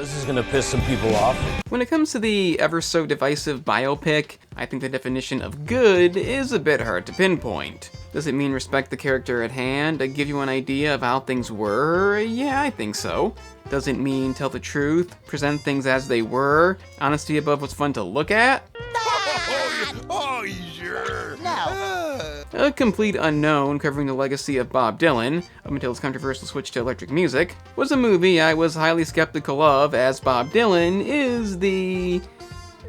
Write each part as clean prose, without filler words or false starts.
This is gonna piss some people off. When it comes to the ever so divisive biopic, I think the definition of good is a bit hard to pinpoint. Does it mean respect the character at hand, give you an idea of how things were? Yeah, I think so. Does it mean tell the truth, present things as they were, honesty above what's fun to look at? Oh, sure. No. A Complete Unknown, covering the legacy of Bob Dylan, up until his controversial switch to electric music, was a movie I was highly skeptical of, as Bob Dylan is the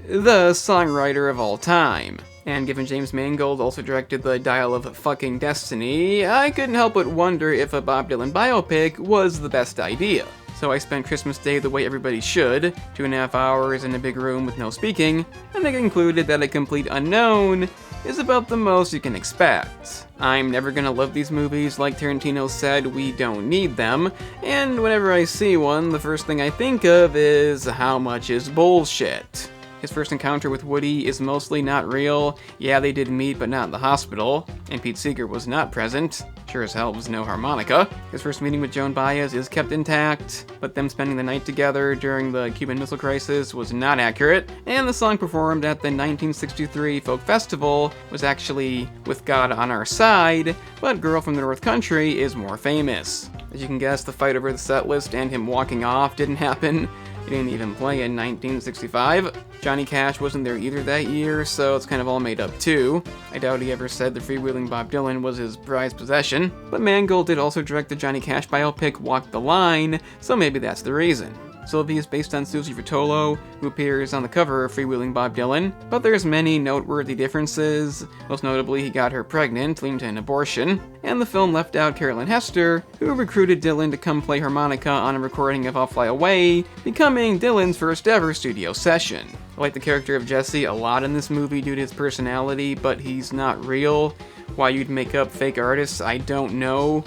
songwriter of all time. And given James Mangold also directed the Dial of Fucking Destiny, I couldn't help but wonder if a Bob Dylan biopic was the best idea. So I spent Christmas Day the way everybody should, 2.5 hours in a big room with no speaking, and I concluded that A Complete Unknown is about the most you can expect. I'm never gonna love these movies, like Tarantino said, we don't need them, and whenever I see one, the first thing I think of is how much is bullshit. His first encounter with Woody is mostly not real. Yeah, they did meet, but not in the hospital. And Pete Seeger was not present. Sure as hell was no harmonica. His first meeting with Joan Baez is kept intact, but them spending the night together during the Cuban Missile Crisis was not accurate. And the song performed at the 1963 Folk Festival was actually With God on Our Side, but Girl from the North Country is more famous. As you can guess, the fight over the set list and him walking off didn't happen. He didn't even play in 1965. Johnny Cash wasn't there either that year, so it's kind of all made up too. I doubt he ever said the freewheeling Bob Dylan was his prized possession. But Mangold did also direct the Johnny Cash biopic Walk the Line, so maybe that's the reason. Sylvie is based on Susie Rotolo, who appears on the cover of Freewheeling Bob Dylan, but there's many noteworthy differences. Most notably, he got her pregnant, leading to an abortion, and the film left out Carolyn Hester, who recruited Dylan to come play harmonica on a recording of I'll Fly Away, becoming Dylan's first ever studio session. I like the character of Jesse a lot in this movie due to his personality, but he's not real. Why you'd make up fake artists, I don't know.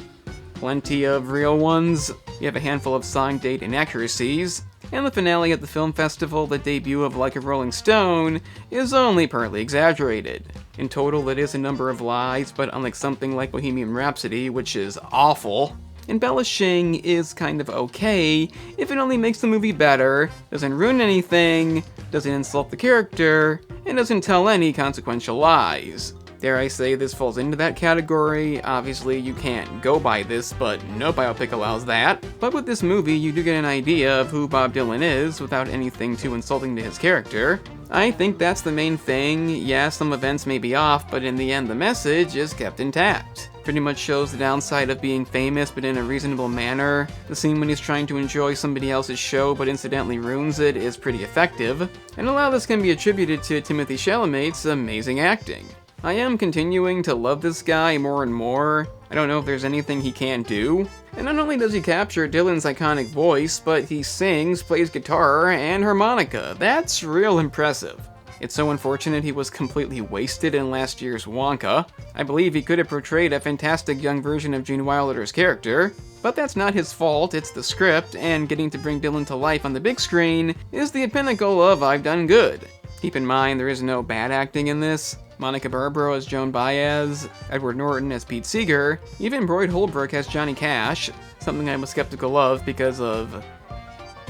Plenty of real ones. You have a handful of song date inaccuracies. And the finale at the film festival, the debut of Like a Rolling Stone, is only partly exaggerated. In total, it is a number of lies, but unlike something like Bohemian Rhapsody, which is awful, embellishing is kind of okay if it only makes the movie better, doesn't ruin anything, doesn't insult the character, and doesn't tell any consequential lies. Dare I say this falls into that category? Obviously you can't go by this, but no biopic allows that. But with this movie, you do get an idea of who Bob Dylan is without anything too insulting to his character. I think that's the main thing. Yeah, some events may be off, but in the end the message is kept intact. Pretty much shows the downside of being famous but in a reasonable manner. The scene when he's trying to enjoy somebody else's show but incidentally ruins it is pretty effective. And a lot of this can be attributed to Timothée Chalamet's amazing acting. I am continuing to love this guy more and more. I don't know if there's anything he can't do. And not only does he capture Dylan's iconic voice, but he sings, plays guitar, and harmonica. That's real impressive. It's so unfortunate he was completely wasted in last year's Wonka. I believe he could have portrayed a fantastic young version of Gene Wilder's character, but that's not his fault, it's the script, and getting to bring Dylan to life on the big screen is the pinnacle of I've done good. Keep in mind, there is no bad acting in this. Monica Barbaro as Joan Baez, Edward Norton as Pete Seeger, even Boyd Holbrook as Johnny Cash, something I was skeptical of because of,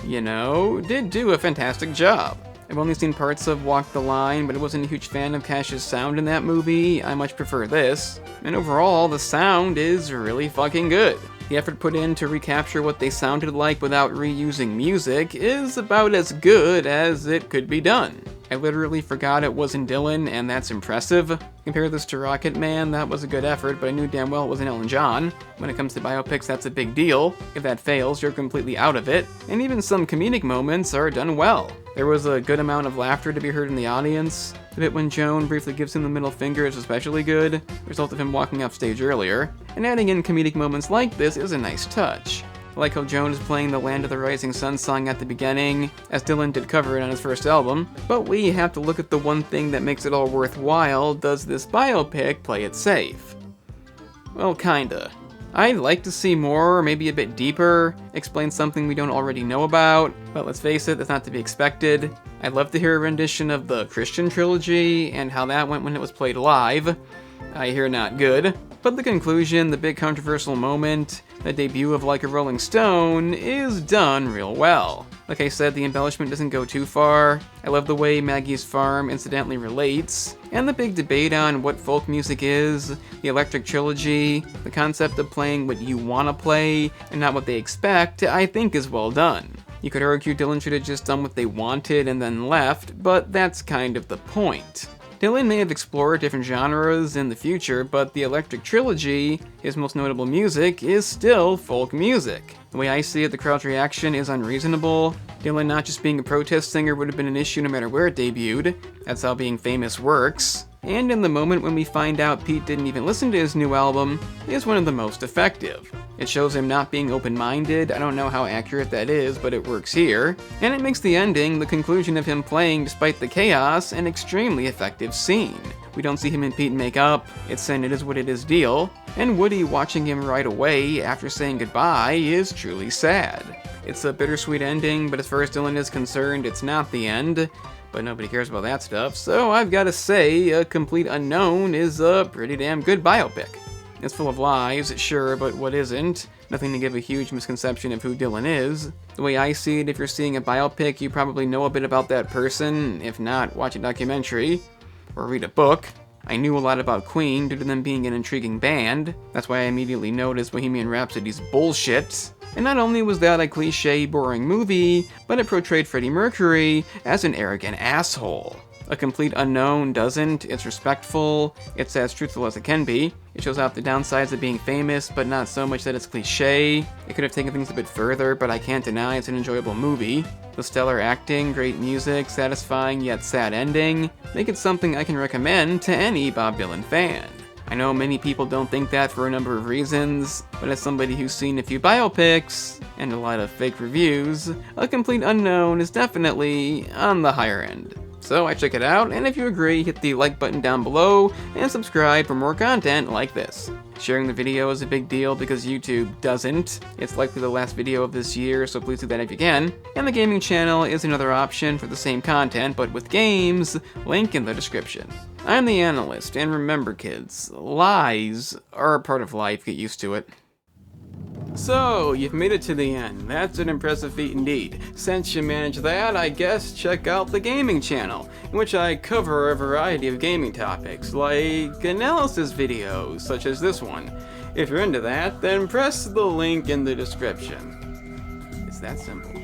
did do a fantastic job. I've only seen parts of Walk the Line, but I wasn't a huge fan of Cash's sound in that movie. I much prefer this. And overall, the sound is really fucking good. The effort put in to recapture what they sounded like without reusing music is about as good as it could be done. I literally forgot it wasn't Dylan, and that's impressive. Compare this to Rocket Man, that was a good effort, but I knew damn well it wasn't Elton John. When it comes to biopics, that's a big deal. If that fails, you're completely out of it. And even some comedic moments are done well. There was a good amount of laughter to be heard in the audience. The bit when Joan briefly gives him the middle finger is especially good, the result of him walking off stage earlier. And adding in comedic moments like this is a nice touch. I like how Joan is playing the Land of the Rising Sun song at the beginning, as Dylan did cover it on his first album. But we have to look at the one thing that makes it all worthwhile. Does this biopic play it safe? Well, kinda. I'd like to see more, maybe a bit deeper, explain something we don't already know about, but let's face it, that's not to be expected. I'd love to hear a rendition of the Christian trilogy, and how that went when it was played live. I hear not good. But the conclusion, the big controversial moment, the debut of Like a Rolling Stone, is done real well. Like I said, the embellishment doesn't go too far. I love the way Maggie's Farm incidentally relates, and the big debate on what folk music is, the Electric Trilogy, the concept of playing what you want to play and not what they expect, I think is well done. You could argue Dylan should have just done what they wanted and then left, but that's kind of the point. Dylan may have explored different genres in the future, but the Electric Trilogy, his most notable music, is still folk music. The way I see it, the crowd's reaction is unreasonable. Dylan not just being a protest singer would have been an issue no matter where it debuted. That's how being famous works. And in the moment when we find out Pete didn't even listen to his new album, is one of the most effective. It shows him not being open-minded. I don't know how accurate that is, but it works here. And it makes the ending, the conclusion of him playing despite the chaos, an extremely effective scene. We don't see him and Pete make up, it's an it is what it is deal, and Woody watching him right away after saying goodbye is truly sad. It's a bittersweet ending, but as far as Dylan is concerned, it's not the end. But nobody cares about that stuff, so I've gotta say, A Complete Unknown is a pretty damn good biopic. It's full of lies, sure, but what isn't? Nothing to give a huge misconception of who Dylan is. The way I see it, if you're seeing a biopic, you probably know a bit about that person. If not, watch a documentary, or read a book. I knew a lot about Queen due to them being an intriguing band. That's why I immediately noticed Bohemian Rhapsody's bullshit. And not only was that a cliche, boring movie, but it portrayed Freddie Mercury as an arrogant asshole. A Complete Unknown doesn't. It's respectful. It's as truthful as it can be. It shows off the downsides of being famous, but not so much that it's cliche. It could have taken things a bit further, but I can't deny it's an enjoyable movie. The stellar acting, great music, satisfying yet sad ending make it something I can recommend to any Bob Dylan fan. I know many people don't think that for a number of reasons, but as somebody who's seen a few biopics, and a lot of fake reviews, A Complete Unknown is definitely on the higher end. So I check it out, and if you agree, hit the like button down below, and subscribe for more content like this. Sharing the video is a big deal because YouTube doesn't. It's likely the last video of this year, so please do that if you can. And the gaming channel is another option for the same content, but with games, link in the description. I'm the analyst, and remember kids, lies are a part of life, get used to it. So, you've made it to the end. That's an impressive feat indeed. Since you managed that, I guess check out the gaming channel, in which I cover a variety of gaming topics, like analysis videos, such as this one. If you're into that, then press the link in the description. It's that simple.